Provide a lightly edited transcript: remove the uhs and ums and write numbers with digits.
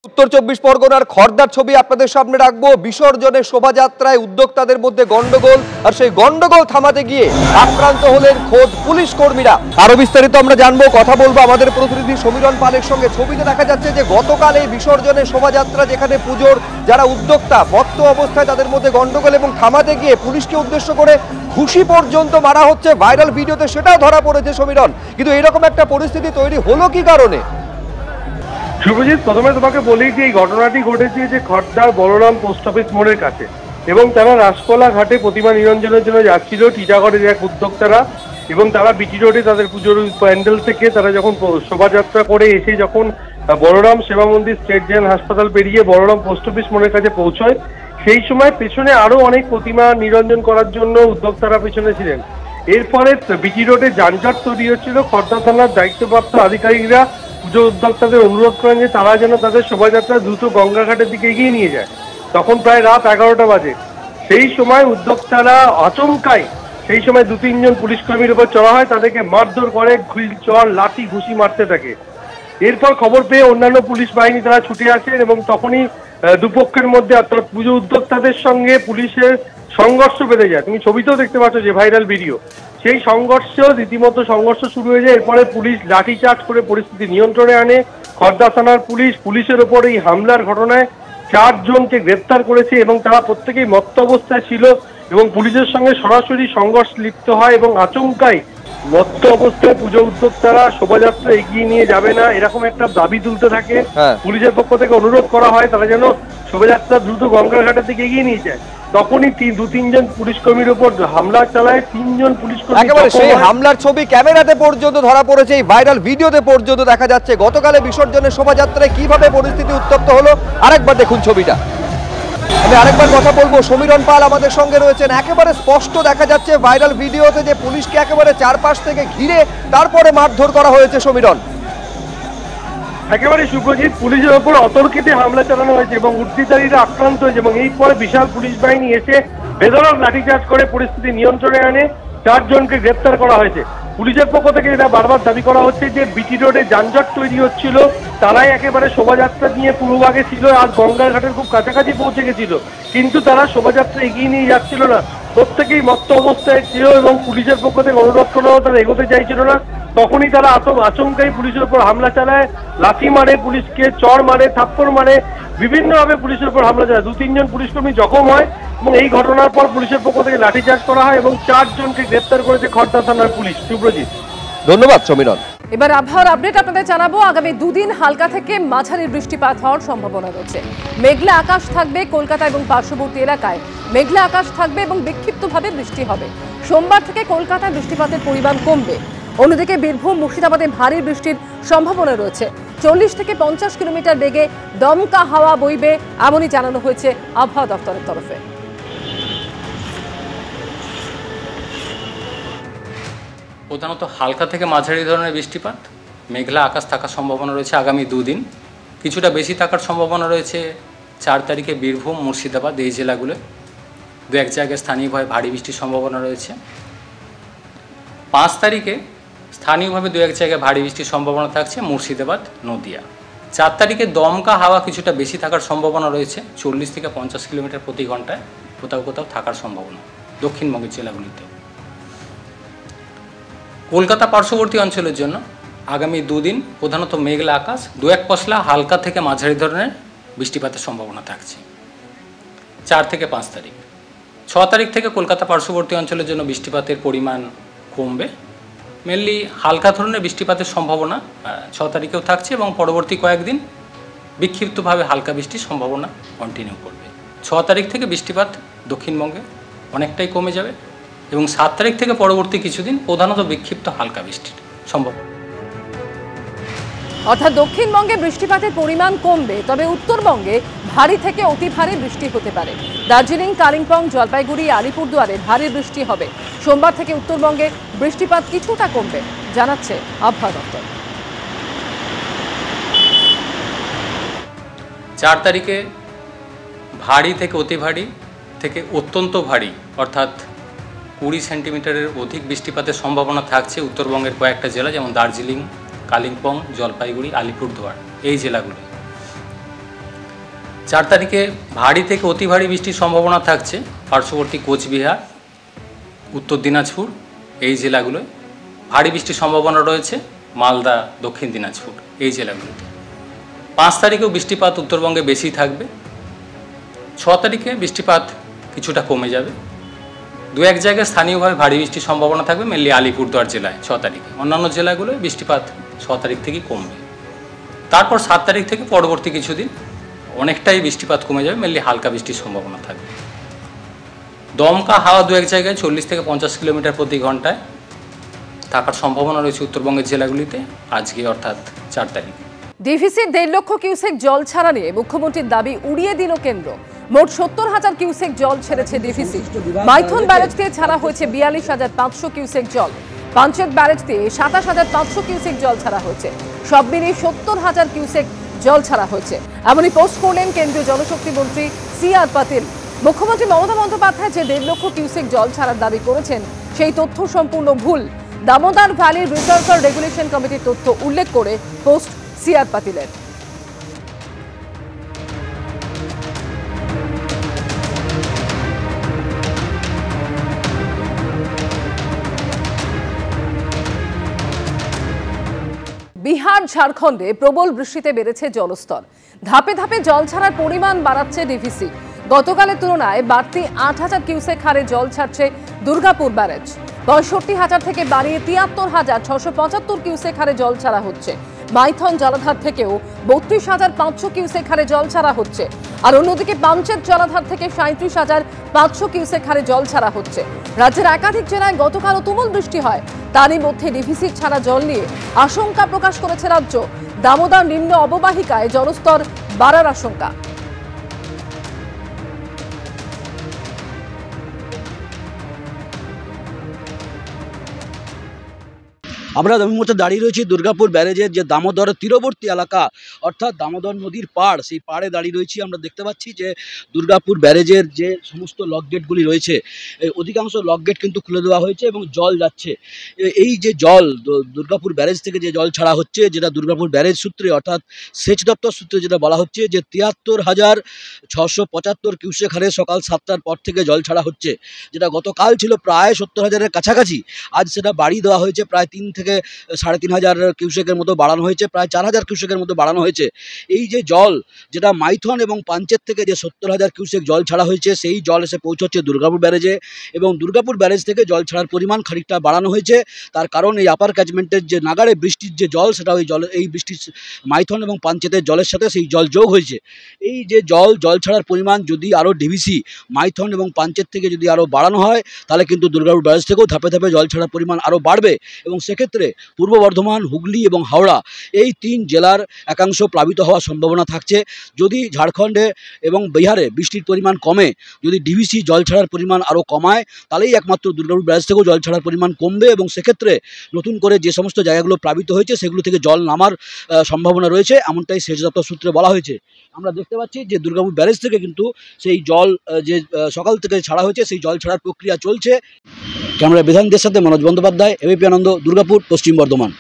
উত্তর ২৪ পরগনার খড়দার ছবি আপনাদের সামনে রাখবো। বিসর্জনের শোভাযাত্রায় উদ্যোক্তাদের মধ্যে গন্ডগোল, আর সেই গন্ডগোল থামাতে গিয়ে আক্রান্ত হলেন খোদ পুলিশ কর্মীরা। আরো বিস্তারিত আমরা জানবো, কথা বলবো আমাদের প্রতিনিধি সমীরণ পালের সঙ্গে। ছবিতে দেখা যাচ্ছে যে গতকাল এই বিসর্জনের শোভাযাত্রা, যেখানে পুজোর যারা উদ্যোক্তা মত্ত অবস্থায়, তাদের মধ্যে গন্ডগোল এবং থামাতে গিয়ে পুলিশকে উদ্দেশ্য করে ঘুষি পর্যন্ত মারা হচ্ছে। ভাইরাল ভিডিওতে সেটাও ধরা পড়েছে সমীরণ। কিন্তু এরকম একটা পরিস্থিতি তৈরি হলো কি কারণে? শুভজিৎ, প্রথমে তোমাকে বলি যে এই ঘটনাটি ঘটেছে যে খড়দার বলরাম পোস্ট অফিস মোড়ের কাছে, এবং তারা রাসকলা ঘাটে প্রতিমা নিরঞ্জনের জন্য যাচ্ছিল টিটাগড়ের এক উদ্যোক্তারা, এবং তারা বিটি রোডে তাদের পুজোর প্যান্ডেল থেকে তারা যখন শোভাযাত্রা করে এসে যখন বলরাম সেবা মন্দির স্টেট জেনারেল হাসপাতাল পেরিয়ে বলরাম পোস্ট অফিস মোড়ের কাছে পৌঁছয়, সেই সময় পেছনে আরো অনেক প্রতিমা নিরঞ্জন করার জন্য উদ্যোক্তারা পেছনে ছিলেন। এরপরে বিটি রোডে যানজট তৈরি হচ্ছিল। খড়দা থানার দায়িত্বপ্রাপ্ত আধিকারিকরা পুজো উদ্যোক্তাদের অনুরোধ করেন যে তারা যেন তাদের শোভাযাত্রা দ্রুত গঙ্গাঘাটের দিকে এগিয়ে নিয়ে যায়। তখন প্রায় রাত 11টা বাজে। সেই সময় উদ্যোক্তারা আচমকাই সেই সময় 2-3 জন পুলিশ কর্মীর উপর চড়া হয়, তাদেরকে মারধর করে, চর লাঠি ঘুষি মারতে থাকে। এরপর খবর পেয়ে অন্যান্য পুলিশ বাহিনী তারা ছুটে আসেন, এবং তখনই দুপক্ষের মধ্যে অর্থাৎ পুজো উদ্যোক্তাদের সঙ্গে পুলিশের সংঘর্ষ বেঁধে যায়। তুমি ছবিতেও দেখতে পাচ্ছ যে ভাইরাল ভিডিও, সেই রীতিমতো সংঘর্ষ শুরু হয়ে যায়। এরপরে পুলিশ লাঠিচার্জ করে পরিস্থিতি নিয়ন্ত্রণে আনে। খড়দা থানার পুলিশের ওপর এই হামলার ঘটনায় 4 জনকে গ্রেপ্তার করেছে, এবং তারা প্রত্যেকেই মত্ত অবস্থায় ছিল এবং পুলিশের সঙ্গে সরাসরি সংঘর্ষ লিপ্ত হয়, এবং আচমকাই মত্ত অবস্থায় পুজো উদ্যোক্তারা শোভাযাত্রা এগিয়ে নিয়ে যাবে না এরকম একটা দাবি তুলতে থাকে। পুলিশের পক্ষ থেকে অনুরোধ করা হয় তারা যেন শোভাযাত্রা দ্রুত গঙ্গার ঘাটের দিকে এগিয়ে নিয়ে যায়। তখনই 2-3 জন পুলিশ কর্মীর উপর হামলা চালায়। 3 জন পুলিশ কর্মী, একেবারে সেই হামলার ছবি ক্যামেরাতে পর্যন্ত ধরা পড়েছে, এই ভাইরাল ভিডিওতে পর্যন্ত দেখা যাচ্ছে। গতকালে বিসর্জনের শোভাযাত্রায় কিভাবে পরিস্থিতি উত্তপ্ত হলো আরেকবার দেখুন ছবিটা। আমি আরেকবার কথা বলবো, সমীরণ পাল আমাদের সঙ্গে রয়েছেন। একেবারে স্পষ্ট দেখা যাচ্ছে ভাইরাল ভিডিওতে যে পুলিশকে একেবারে চারপাশ থেকে ঘিরে তারপরে মারধর করা হয়েছে। সমীরণ, একেবারে শুভজিৎ, পুলিশের ওপর অতর্কিতে হামলা চালানো হয়েছে এবং উদ্যোক্তারা আক্রান্ত হয়েছে, এবং এরপরে বিশাল পুলিশ বাহিনী এসে বেধড়ক লাঠিচার্জ করে পরিস্থিতি নিয়ন্ত্রণে আনে। 4 জনকে গ্রেপ্তার করা হয়েছে। পুলিশের পক্ষ থেকে এটা বারবার দাবি করা হচ্ছে যে বিটি রোডে যানজট তৈরি হচ্ছিল, তারাই একেবারে শোভাযাত্রা নিয়ে পূর্বভাগে ছিল, আর গঙ্গার ঘাটের খুব কাছাকাছি পৌঁছে গেছিল, কিন্তু তারা শোভাযাত্রা এগিয়ে নিয়ে যাচ্ছিল না। প্রত্যেকেই মত্ত অবস্থায় ছিল, এবং পুলিশের পক্ষ থেকে অনুরোধ করা তারা এগোতে চাইছিল না। তখনই তারা আচমকাই পুলিশের উপর হামলা চালায়, লাঠি মারে, পুলিশকে চড় মারে, থাপ্পড় মারে, বিভিন্নভাবে পুলিশের উপর হামলা চালায়। 2-3 জন পুলিশ কর্মী জখম হয়, এবং এই ঘটনার পর পুলিশের পক্ষ থেকে লাঠিচার্জ করা হয়, এবং 4 জনকে গ্রেপ্তার করেছে খড়দা থানার পুলিশ। সুব্রজিৎ, ধন্যবাদ সমীরণ। এবার আবহাওয়ার আপডেট আপনাদের জানাবো। আগামী 2 দিন হালকা থেকে মাঝারি বৃষ্টিপাত হওয়ার সম্ভাবনা রয়েছে। মেঘলা আকাশ থাকবে কলকাতা এবং পার্শ্ববর্তী এলাকায়। মেঘলা আকাশ থাকবে এবং বিক্ষিপ্তভাবে বৃষ্টি হবে। সোমবার থেকে কলকাতায় বৃষ্টিপাতের পরিমাণ কমবে। অন্যদিকে বীরভূম, মুর্শিদাবাদে ভারী বৃষ্টির সম্ভাবনা রয়েছে। 40 থেকে 50 কিলোমিটার বেগে দমকা হাওয়া বইবে, এমনই জানানো হয়েছে আবহাওয়া দপ্তরের তরফে। প্রধানত হালকা থেকে মাঝারি ধরনের বৃষ্টিপাত, মেঘলা আকাশ থাকার সম্ভাবনা রয়েছে আগামী 2 দিন। কিছুটা বেশি থাকার সম্ভাবনা রয়েছে 4 তারিখে বীরভূম, মুর্শিদাবাদ এই জেলাগুলো। 2-1 জায়গায় স্থানীয়ভাবে ভারী বৃষ্টির সম্ভাবনা রয়েছে। 5 তারিখে স্থানীয়ভাবে 2-1 জায়গায় ভারী বৃষ্টির সম্ভাবনা থাকছে মুর্শিদাবাদ, নদিয়া। 4 তারিখে দমকা হাওয়া কিছুটা বেশি থাকার সম্ভাবনা রয়েছে, 40 থেকে 50 কিলোমিটার প্রতি ঘন্টায় কোথাও কোথাও থাকার সম্ভাবনা দক্ষিণবঙ্গের জেলাগুলিতে। কলকাতা পার্শ্ববর্তী অঞ্চলের জন্য আগামী 2 দিন প্রধানত মেঘলা আকাশ, 2-1 পশলা হালকা থেকে মাঝারি ধরনের বৃষ্টিপাতের সম্ভাবনা থাকছে 4 থেকে 5 তারিখ। 6 তারিখ থেকে কলকাতা পার্শ্ববর্তী অঞ্চলের জন্য বৃষ্টিপাতের পরিমাণ কমবে। মেনলি হালকা ধরনের বৃষ্টিপাতের সম্ভাবনা 6 তারিখেও থাকছে, এবং পরবর্তী কয়েকদিন বিক্ষিপ্তভাবে হালকা বৃষ্টির সম্ভাবনা কন্টিনিউ করবে। 6 তারিখ থেকে বৃষ্টিপাত দক্ষিণবঙ্গে অনেকটাই কমে যাবে, এবং 7 তারিখ থেকে পরবর্তী কিছুদিন প্রধানত বিক্ষিপ্ত হালকা বৃষ্টির সম্ভাবনা। অর্থাৎ দক্ষিণবঙ্গে বৃষ্টিপাতের পরিমাণ কমবে, তবে উত্তরবঙ্গে ভারী থেকে অতি ভারী বৃষ্টি হতে পারে। দার্জিলিং, কালিম্পং, জলপাইগুড়ি, আলিপুরদুয়ারে ভারী বৃষ্টি হবে। সোমবার থেকে উত্তরবঙ্গে বৃষ্টিপাত কিছুটা কমবে, জানাচ্ছে আবহাওয়া দপ্তর। 4 তারিখে ভারী থেকে অতি ভারী থেকে অত্যন্ত ভারী অর্থাৎ 20 সেন্টিমিটারের অধিক বৃষ্টিপাতের সম্ভাবনা থাকছে উত্তরবঙ্গের কয়েকটা জেলা, যেমন দার্জিলিং, কালিম্পং, জলপাইগুড়ি, আলিপুরদুয়ার এই জেলাগুলো। 4 তারিখে ভারী থেকে অতি ভারী বৃষ্টির সম্ভাবনা থাকছে পার্শ্ববর্তী কোচবিহার, উত্তর দিনাজপুর এই জেলাগুলোয়। ভারী বৃষ্টির সম্ভাবনা রয়েছে মালদা, দক্ষিণ দিনাজপুর এই জেলাগুলোতে। 5 তারিখেও বৃষ্টিপাত উত্তরবঙ্গে বেশি থাকবে। 6 তারিখে বৃষ্টিপাত কিছুটা কমে যাবে। 2-1 জায়গায় স্থানীয়ভাবে ভারী বৃষ্টির সম্ভাবনা থাকবে, মেনলি আলিপুরদুয়ার জেলায় 6 তারিখে। অন্যান্য জেলাগুলোয় বৃষ্টিপাত 6 তারিখ থেকেই কমবে। তারপর 7 তারিখ থেকে পরবর্তী কিছুদিন অনেকটাই বৃষ্টিপাত কমে যাবে, মেনলি হালকা বৃষ্টির সম্ভাবনা থাকবে। দমকা হাওয়া 2-1 জায়গায় 40 থেকে 50 কিলোমিটার প্রতি ঘন্টায় থাকার সম্ভাবনা রয়েছে উত্তরবঙ্গের জেলাগুলিতে আজকে অর্থাৎ 4 তারিখ। ডিভিসির 1.5 লক্ষ কিউসেক জল ছাড়া নিয়ে মুখ্যমন্ত্রীর দাবি উড়িয়ে দিল কেন্দ্র। মোট 70,000 কিউসেক জল ছেড়েছে ডিভিসি। মাইথন ব্যারেজ দিয়ে ছাড়া হয়েছে 42,500 কিউসেক জল। পাঞ্চেত ব্যারেজ দিয়ে 27,500 কিউসেক জল ছাড়া হয়েছে। সব মিলিয়ে 70,000 কিউসেক জল ছাড়া হয়েছে, এমনই পোস্ট করলেন কেন্দ্রীয় জলশক্তি মন্ত্রী সি.আর. পাটিল। মুখ্যমন্ত্রী মমতা বন্দ্যোপাধ্যায় যে 1.5 লক্ষ কিউসেক জল ছাড়ার দাবি করেছেন সেই তথ্য সম্পূর্ণ ভুল। দামোদর ভ্যালি রিজার্ভার রেগুলেশন কমিটির তথ্য উল্লেখ করে পোস্ট সি.আর. পাটিলের। বিহার, ঝাড়খণ্ডে প্রবল বৃষ্টিতে বেড়েছে জলস্তর। ধাপে ধাপে জল ছাড়ার পরিমাণ বাড়াচ্ছে ডিভিসি। গতকালের তুলনায় বাড়তি 8,000 কিউসেক হারে জল ছাড়ছে দুর্গাপুর ব্যারেজ। 65,000 থেকে বাড়িয়ে 73,675 কিউসেক হারে জল ছাড়া হচ্ছে। মাইথন জলাধার থেকেও 32,500 কিউসেক হারে জল ছাড়া হচ্ছে। আর অন্যদিকে পাঞ্চেত জলাধার থেকে 37,500 কিউসেক হারে জল ছাড়া হচ্ছে। রাজ্যের একাধিক জেলায় গতকালও তুমুল বৃষ্টি হয়। তারই মধ্যে ডিভিসির ছাড়া জল নিয়ে আশঙ্কা প্রকাশ করেছে রাজ্য। দামোদর নিম্ন অববাহিকায় জলস্তর বাড়ার আশঙ্কা। আমরা এই মুহূর্তে দাঁড়িয়ে রয়েছি দুর্গাপুর ব্যারেজের যে দামোদর তীরবর্তী এলাকা, অর্থাৎ দামোদর নদীর পাড়, সেই পাড়ে দাঁড়িয়ে রয়েছি। আমরা দেখতে পাচ্ছি যে দুর্গাপুর ব্যারেজের যে সমস্ত লক গেটগুলি রয়েছে, অধিকাংশ লক গেট কিন্তু খুলে দেওয়া হয়েছে এবং জল যাচ্ছে। এই যে জল দুর্গাপুর ব্যারেজ থেকে যে জল ছাড়া হচ্ছে, যেটা দুর্গাপুর ব্যারেজ সূত্রে অর্থাৎ সেচ দপ্তর সূত্রে যেটা বলা হচ্ছে যে 73,675 কিউসেক হারে সকাল 7টার পর থেকে জল ছাড়া হচ্ছে, যেটা গতকাল ছিল প্রায় 70,000-এর কাছাকাছি। আজ সেটা বাড়িয়ে দেওয়া হয়েছে, প্রায় 3 থেকে 3,500 কিউসেকের মতো বাড়ানো হয়েছে, প্রায় 4,000 কিউসেকের মতো বাড়ানো হয়েছে। এই যে জল, যেটা মাইথন এবং পাঞ্চেত থেকে যে 70,000 কিউসেক জল ছাড়া হয়েছে, সেই জল এসে পৌঁছচ্ছে দুর্গাপুর ব্যারেজে এবং দুর্গাপুর ব্যারেজ থেকে জল ছাড়ার পরিমাণ খানিকটা বাড়ানো হয়েছে। তার কারণ এই আপার ক্যাচমেন্টের যে নাগাড়ে বৃষ্টির যে জল, সেটা ওই জল, এই বৃষ্টির মাইথন এবং পাঞ্চেতের জলের সাথে সেই জল যোগ হয়েছে। এই যে জল ছাড়ার পরিমাণ যদি আরও ডিভিসি, মাইথন এবং পাঞ্চেত থেকে যদি আরও বাড়ানো হয়, তাহলে কিন্তু দুর্গাপুর ব্যারেজ থেকেও ধাপে ধাপে জল ছাড়ার পরিমাণ আরও বাড়বে এবং সেক্ষেত্রে পূর্ব বর্ধমান, হুগলি এবং হাওড়া এই 3 জেলার একাংশ প্লাবিত হওয়ার সম্ভাবনা থাকছে। যদি ঝাড়খণ্ডে এবং বিহারে বৃষ্টির পরিমাণ কমে, যদি ডিভিসি জল ছাড়ার পরিমাণ আরও কমায়, তাহলেই একমাত্র দুর্গাপুর ব্যারেজ থেকেও জল ছাড়ার পরিমাণ কমবে এবং সেক্ষেত্রে নতুন করে যে সমস্ত জায়গাগুলো প্লাবিত হয়েছে সেগুলো থেকে জল নামার সম্ভাবনা রয়েছে, এমনটাই সেচ দপ্তর সূত্রে বলা হয়েছে। আমরা দেখতে পাচ্ছি যে দুর্গাপুর ব্যারেজ থেকে কিন্তু সেই জল যে সকাল থেকে ছাড়া হয়েছে, সেই জল ছাড়ার প্রক্রিয়া চলছে। ক্যামেরা বিধানদের সাথে মনোজ বন্দ্যোপাধ্যায়, এবিপি আনন্দ, দুর্গাপুর, পশ্চিম বর্ধমান।